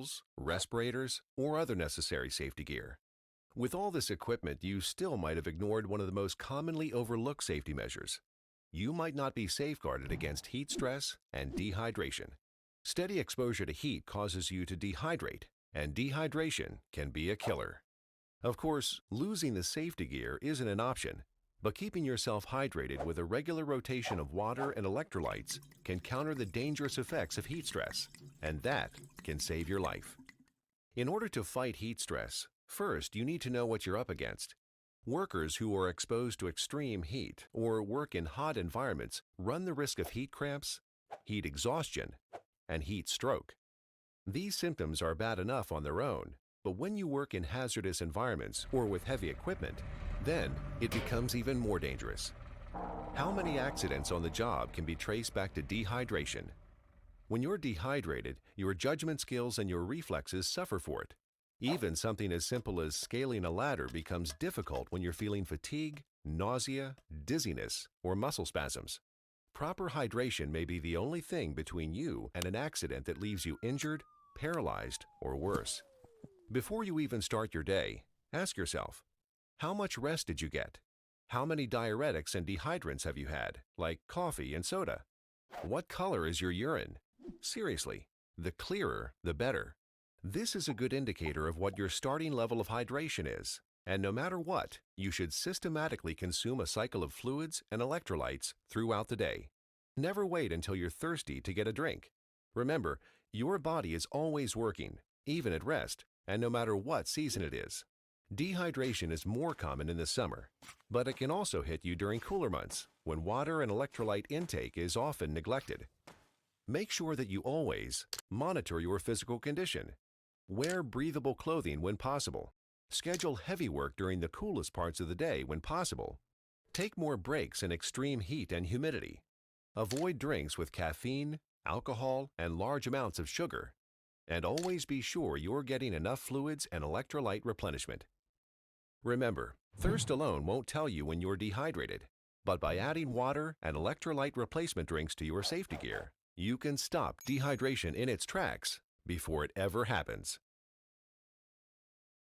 goggles, respirators, or other necessary safety gear. With all this equipment, you still might have ignored one of the most commonly overlooked safety measures. You might not be safeguarded against heat stress and dehydration. Steady exposure to heat causes you to dehydrate, and dehydration can be a killer. Of course, losing the safety gear isn't an option, but keeping yourself hydrated with a regular rotation of water and electrolytes can counter the dangerous effects of heat stress, and that can save your life. In order to fight heat stress, first you need to know what you're up against. Workers who are exposed to extreme heat or work in hot environments run the risk of heat cramps, heat exhaustion, and heat stroke. These symptoms are bad enough on their own, but when you work in hazardous environments or with heavy equipment, then it becomes even more dangerous. How many accidents on the job can be traced back to dehydration? When you're dehydrated, your judgment skills and your reflexes suffer for it. Even something as simple as scaling a ladder becomes difficult when you're feeling fatigue, nausea, dizziness, or muscle spasms. Proper hydration may be the only thing between you and an accident that leaves you injured, paralyzed, or worse. Before you even start your day, ask yourself, how much rest did you get? How many diuretics and dehydrants have you had, like coffee and soda? What color is your urine? Seriously, the clearer, the better. This is a good indicator of what your starting level of hydration is, and no matter what, you should systematically consume a cycle of fluids and electrolytes throughout the day. Never wait until you're thirsty to get a drink. Remember, your body is always working, even at rest, and no matter what season it is. Dehydration is more common in the summer, but it can also hit you during cooler months, when water and electrolyte intake is often neglected. Make sure that you always monitor your physical condition. Wear breathable clothing when possible. Schedule heavy work during the coolest parts of the day when possible. Take more breaks in extreme heat and humidity. Avoid drinks with caffeine, alcohol, and large amounts of sugar. And always be sure you're getting enough fluids and electrolyte replenishment. Remember, thirst alone won't tell you when you're dehydrated, but by adding water and electrolyte replacement drinks to your safety gear, you can stop dehydration in its tracks before it ever happens.